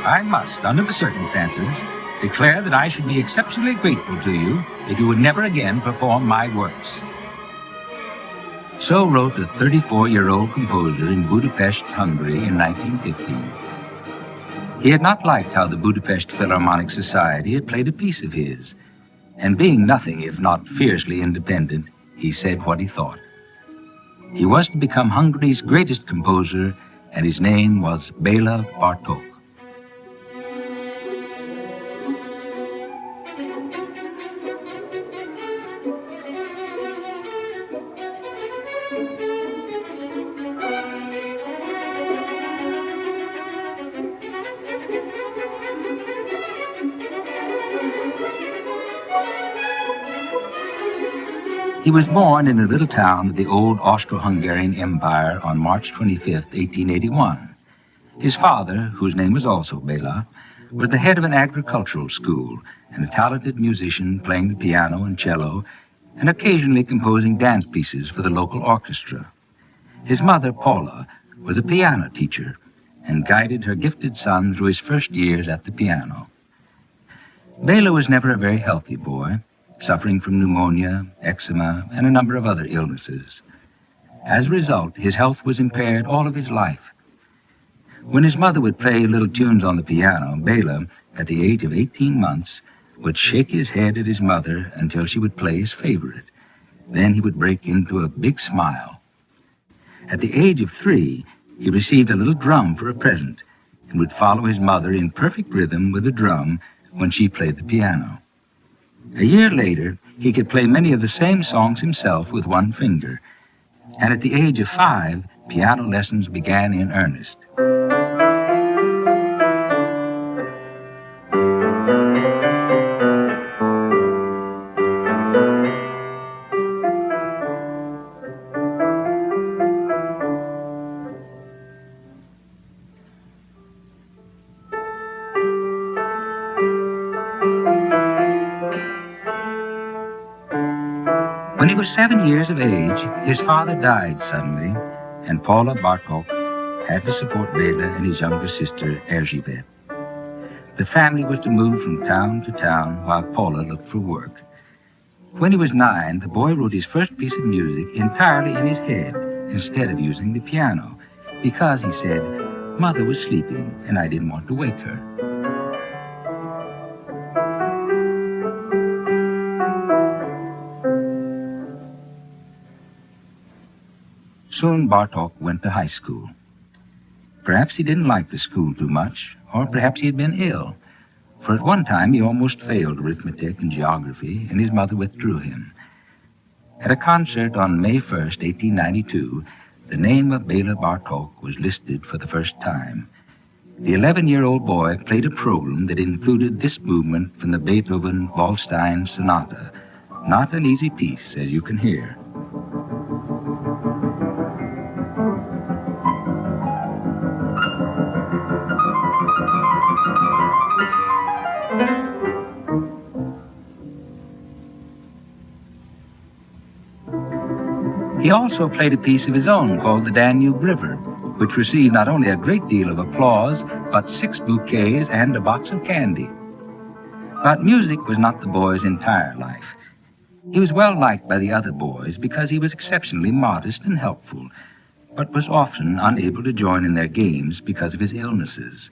I must, under the circumstances, declare that I should be exceptionally grateful to you if you would never again perform my works. So wrote a 34-year-old composer in Budapest, Hungary in 1915. He had not liked how the Budapest Philharmonic Society had played a piece of his, and being nothing if not fiercely independent, he said what he thought. He was to become Hungary's greatest composer, and his name was Béla Bartok. He was born in a little town of the old Austro-Hungarian Empire on March 25, 1881. His father, whose name was also Béla, was the head of an agricultural school and a talented musician playing the piano and cello and occasionally composing dance pieces for the local orchestra. His mother, Paula, was a piano teacher and guided her gifted son through his first years at the piano. Béla was never a very healthy boy, suffering from pneumonia, eczema, and a number of other illnesses. As a result, his health was impaired all of his life. When his mother would play little tunes on the piano, Béla, at the age of 18 months, would shake his head at his mother until she would play his favorite. Then he would break into a big smile. At the age of 3, he received a little drum for a present and would follow his mother in perfect rhythm with the drum when she played the piano. A year later, he could play many of the same songs himself with one finger, and at the age of 5, piano lessons began in earnest. When he was 7 years of age, his father died suddenly, and Paula Bartok had to support Béla and his younger sister, Erzsébet. The family was to move from town to town while Paula looked for work. When he was 9, the boy wrote his first piece of music entirely in his head instead of using the piano, because, he said, Mother was sleeping and I didn't want to wake her. Soon Bartok went to high school. Perhaps he didn't like the school too much, or perhaps he had been ill, for at one time he almost failed arithmetic and geography, and his mother withdrew him. At a concert on May 1st, 1892, the name of Béla Bartok was listed for the first time. The 11-year-old boy played a program that included this movement from the Beethoven Waldstein Sonata, not an easy piece, as you can hear. He also played a piece of his own called the Danube River, which received not only a great deal of applause, but 6 bouquets and a box of candy. But music was not the boy's entire life. He was well liked by the other boys because he was exceptionally modest and helpful, but was often unable to join in their games because of his illnesses.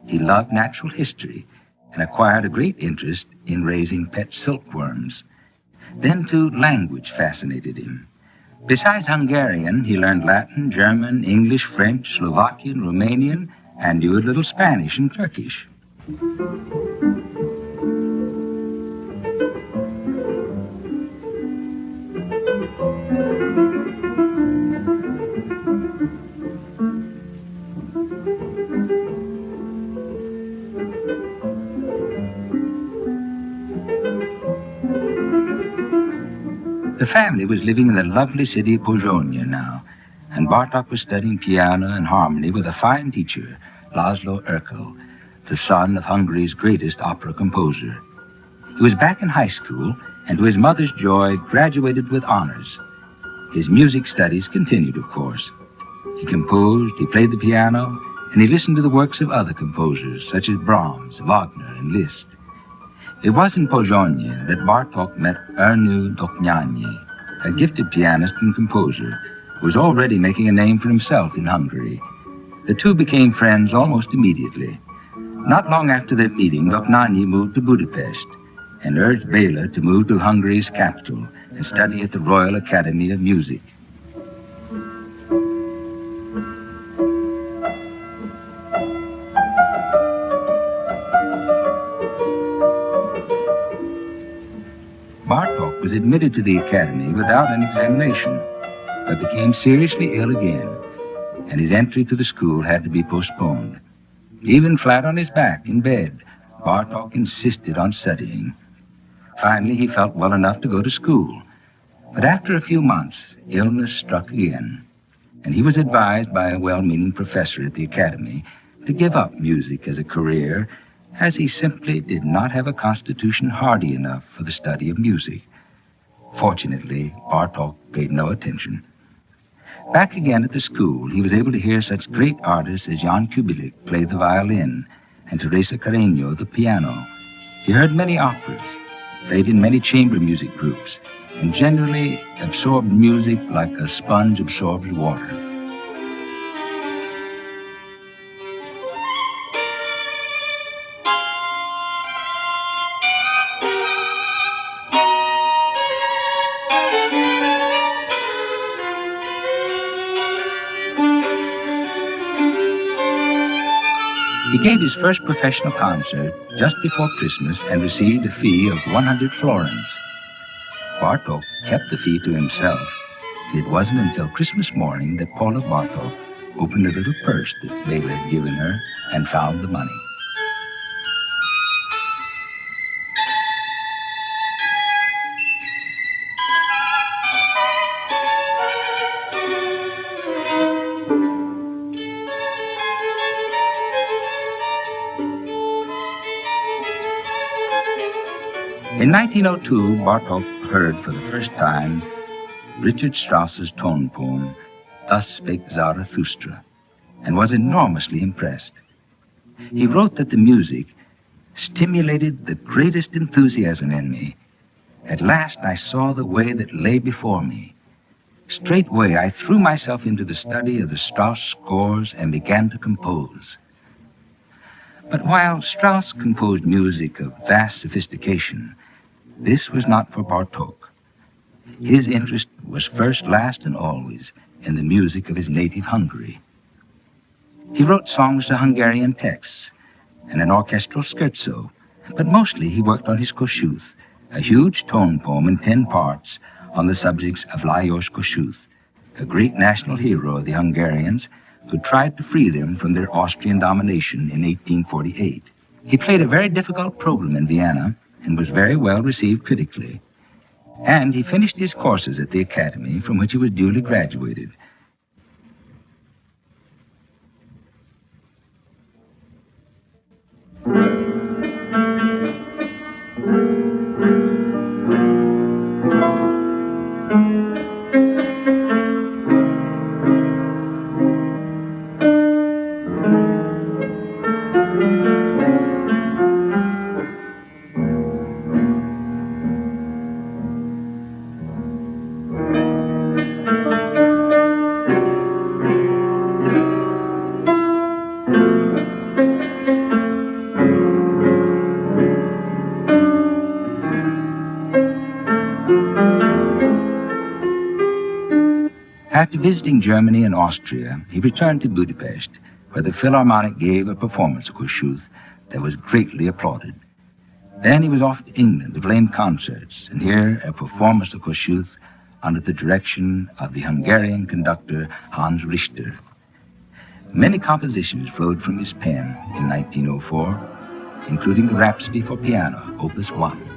He loved natural history and acquired a great interest in raising pet silkworms. Then, too, language fascinated him. Besides Hungarian, he learned Latin, German, English, French, Slovakian, Romanian, and knew a little Spanish and Turkish. The family was living in the lovely city of Pozsony now, and Bartok was studying piano and harmony with a fine teacher, László Erkel, the son of Hungary's greatest opera composer. He was back in high school, and to his mother's joy, graduated with honors. His music studies continued, of course. He composed, he played the piano, and he listened to the works of other composers such as Brahms, Wagner, and Liszt. It was in Pozsony that Bartok met Ernő Dohnányi, a gifted pianist and composer who was already making a name for himself in Hungary. The two became friends almost immediately. Not long after their meeting, Dohnányi moved to Budapest and urged Béla to move to Hungary's capital and study at the Royal Academy of Music. Bartok was admitted to the academy without an examination, but became seriously ill again, and his entry to the school had to be postponed. Even flat on his back in bed, Bartok insisted on studying. Finally, he felt well enough to go to school, but after a few months, illness struck again, and he was advised by a well-meaning professor at the academy to give up music as a career, as he simply did not have a constitution hardy enough for the study of music. Fortunately, Bartok paid no attention. Back again at the school, he was able to hear such great artists as Jan Kubelik play the violin and Teresa Carreño the piano. He heard many operas, played in many chamber music groups, and generally absorbed music like a sponge absorbs water. He gave his first professional concert just before Christmas and received a fee of 100 florins. Bartok kept the fee to himself, and it wasn't until Christmas morning that Paula Bartok opened a little purse that Béla had given her and found the money. In 1902, Bartok heard for the first time Richard Strauss's tone poem, Thus Spake Zarathustra, and was enormously impressed. He wrote that the music stimulated the greatest enthusiasm in me. At last I saw the way that lay before me. Straightway I threw myself into the study of the Strauss scores and began to compose. But while Strauss composed music of vast sophistication, this was not for Bartok. His interest was first, last, and always in the music of his native Hungary. He wrote songs to Hungarian texts and an orchestral scherzo, but mostly he worked on his Kossuth, a huge tone poem in 10 parts on the subjects of Lajos Kossuth, a great national hero of the Hungarians who tried to free them from their Austrian domination in 1848. He played a very difficult program in Vienna and was very well received critically. And he finished his courses at the academy, from which he was duly graduated. After visiting Germany and Austria, he returned to Budapest, where the Philharmonic gave a performance of Kossuth that was greatly applauded. Then he was off to England to play in concerts and hear a performance of Kossuth under the direction of the Hungarian conductor Franz Liszt. Many compositions flowed from his pen in 1904, including the Rhapsody for Piano, Opus 1.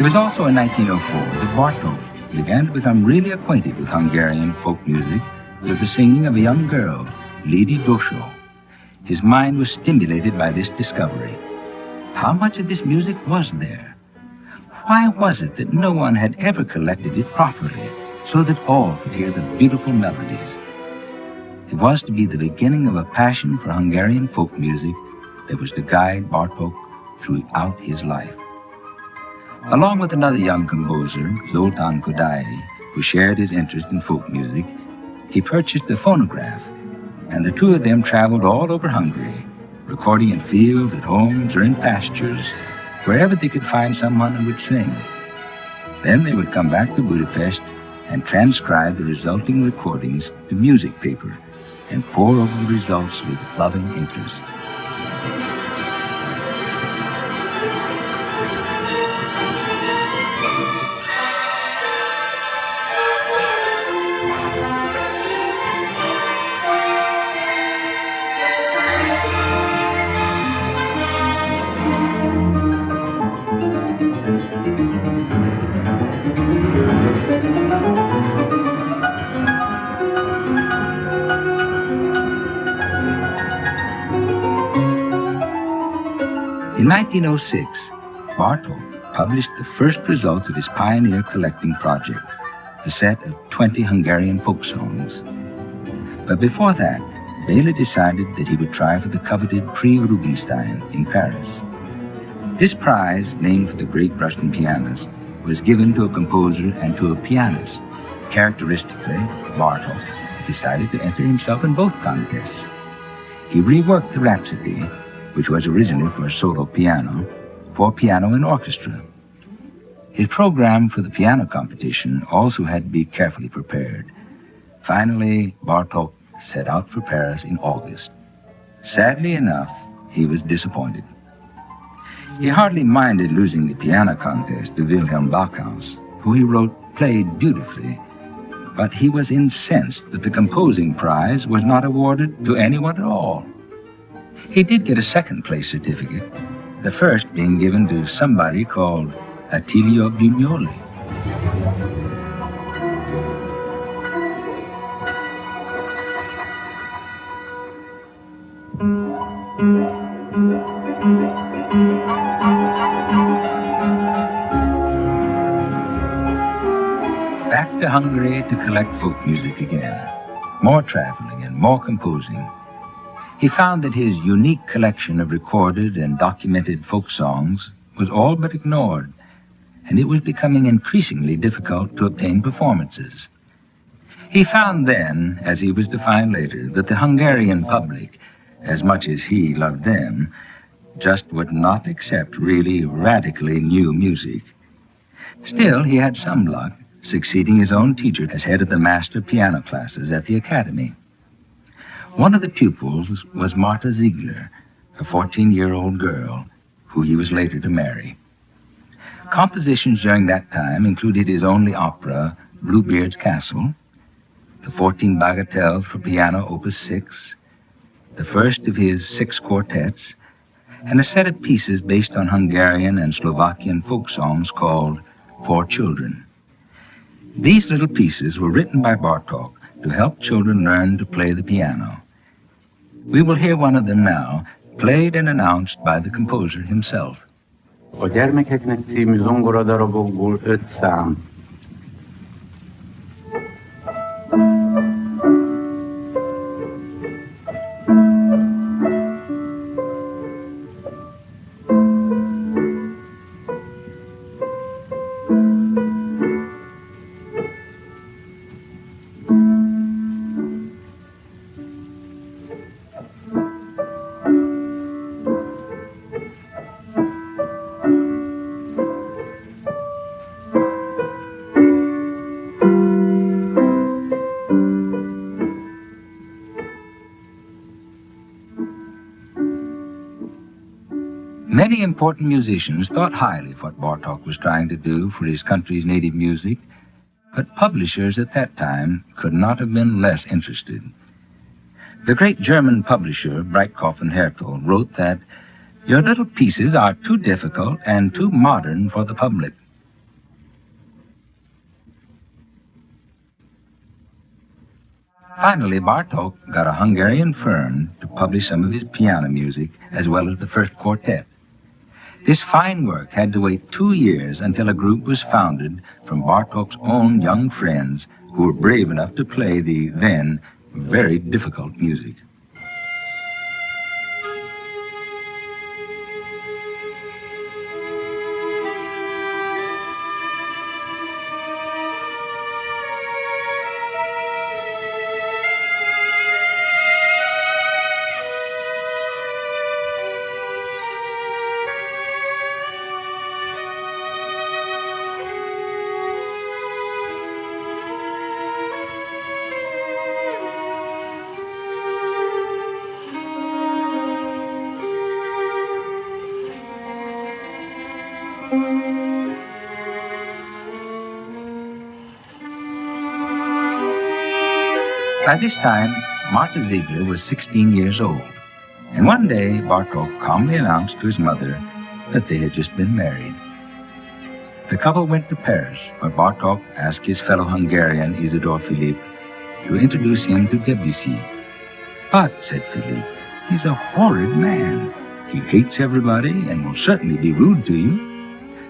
was also in 1904 that Bartok began to become really acquainted with Hungarian folk music through the singing of a young girl, Lady Dosho. His mind was stimulated by this discovery. How much of this music was there? Why was it that no one had ever collected it properly so that all could hear the beautiful melodies? It was to be the beginning of a passion for Hungarian folk music that was to guide Bartok throughout his life. Along with another young composer, Zoltán Kodály, who shared his interest in folk music, he purchased a phonograph, and the two of them traveled all over Hungary, recording in fields, at homes, or in pastures, wherever they could find someone who would sing. Then they would come back to Budapest and transcribe the resulting recordings to music paper and pore over the results with loving interest. In 1906, Bartok published the first results of his pioneer collecting project, a set of 20 Hungarian folk songs. But before that, Béla decided that he would try for the coveted Prix Rubinstein in Paris. This prize, named for the great Russian pianist, was given to a composer and to a pianist. Characteristically, Bartok decided to enter himself in both contests. He reworked the Rhapsody, which was originally for solo piano, for piano and orchestra. His program for the piano competition also had to be carefully prepared. Finally, Bartok set out for Paris in August. Sadly enough, he was disappointed. He hardly minded losing the piano contest to Wilhelm Backhaus, who he wrote played beautifully, but he was incensed that the composing prize was not awarded to anyone at all. He did get a second-place certificate, the first being given to somebody called Attilio Bugnoli. Back to Hungary to collect folk music again. More traveling and more composing. He found that his unique collection of recorded and documented folk songs was all but ignored, and it was becoming increasingly difficult to obtain performances. He found then, as he was to find later, that the Hungarian public, as much as he loved them, just would not accept really radically new music. Still, he had some luck, succeeding his own teacher as head of the master piano classes at the academy. One of the pupils was Marta Ziegler, a 14-year-old girl who he was later to marry. Compositions during that time included his only opera, Bluebeard's Castle, the 14 bagatelles for piano, Opus 6, the first of his 6 quartets, and a set of pieces based on Hungarian and Slovakian folk songs called For Children. These little pieces were written by Bartok to help children learn to play the piano. We will hear one of them now, played and announced by the composer himself. A gyermekeknek című zongoradarabokból 5 szám. Many important musicians thought highly of what Bartok was trying to do for his country's native music, but publishers at that time could not have been less interested. The great German publisher, Breitkopf and Härtel, wrote that your little pieces are too difficult and too modern for the public. Finally, Bartok got a Hungarian firm to publish some of his piano music as well as the first quartet. This fine work had to wait 2 years until a group was founded from Bartok's own young friends who were brave enough to play the then very difficult music. By this time, Martha Ziegler was 16 years old, and one day Bartok calmly announced to his mother that they had just been married. The couple went to Paris, where Bartok asked his fellow Hungarian Isidore Philippe to introduce him to Debussy. "But," said Philippe, "he's a horrid man. He hates everybody and will certainly be rude to you.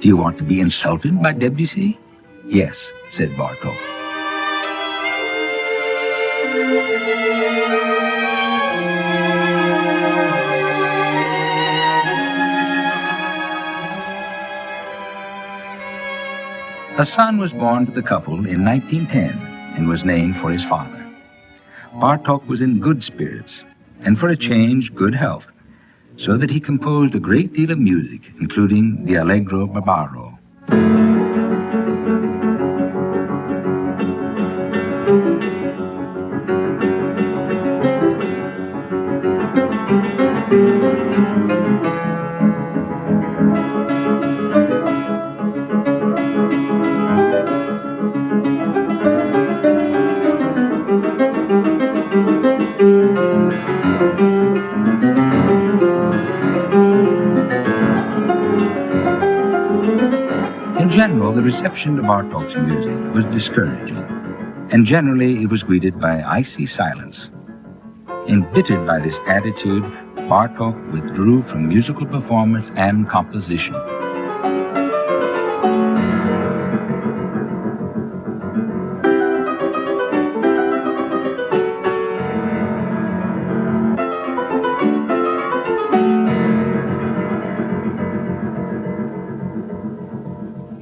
Do you want to be insulted by Debussy?" "Yes," said Bartok. A son was born to the couple in 1910 and was named for his father. Bartok was in good spirits and, for a change, good health, so that he composed a great deal of music, including the Allegro Barbaro. In general, the reception to Bartok's music was discouraging, and generally it was greeted by icy silence. Embittered by this attitude, Bartok withdrew from musical performance and composition.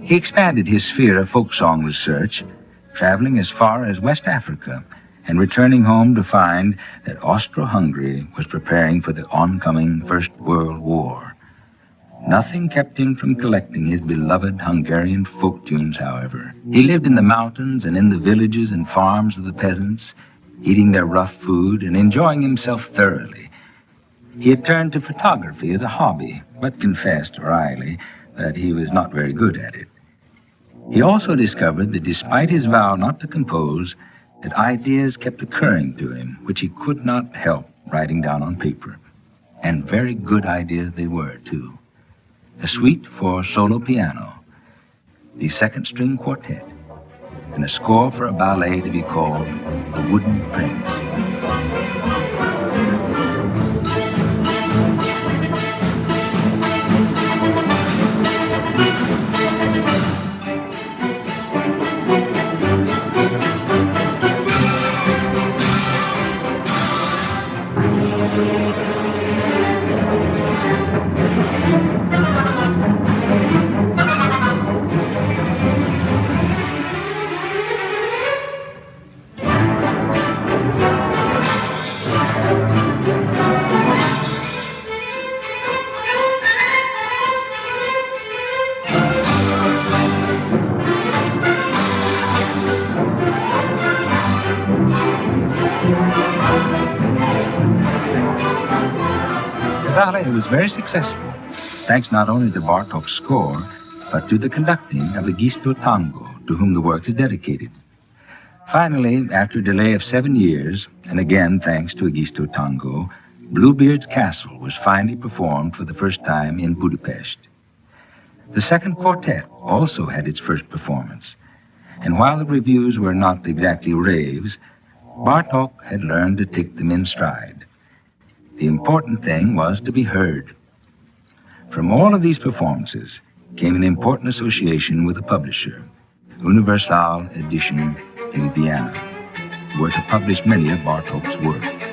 He expanded his sphere of folk song research, traveling as far as West Africa and returning home to find that Austro-Hungary was preparing for the oncoming First World War. Nothing kept him from collecting his beloved Hungarian folk tunes, however. He lived in the mountains and in the villages and farms of the peasants, eating their rough food and enjoying himself thoroughly. He had turned to photography as a hobby, but confessed wryly that he was not very good at it. He also discovered that despite his vow not to compose, that ideas kept occurring to him which he could not help writing down on paper. And very good ideas they were, too. A suite for solo piano, the second string quartet, and a score for a ballet to be called The Wooden Prince. The ballet was very successful, thanks not only to Bartok's score, but to the conducting of Egisto Tango, to whom the work is dedicated. Finally, after a delay of 7 years, and again thanks to Egisto Tango, Bluebeard's Castle was finally performed for the first time in Budapest. The second quartet also had its first performance, and while the reviews were not exactly raves, Bartok had learned to take them in stride. The important thing was to be heard. From all of these performances came an important association with the publisher, Universal Edition in Vienna, who were to publish many of Bartok's works.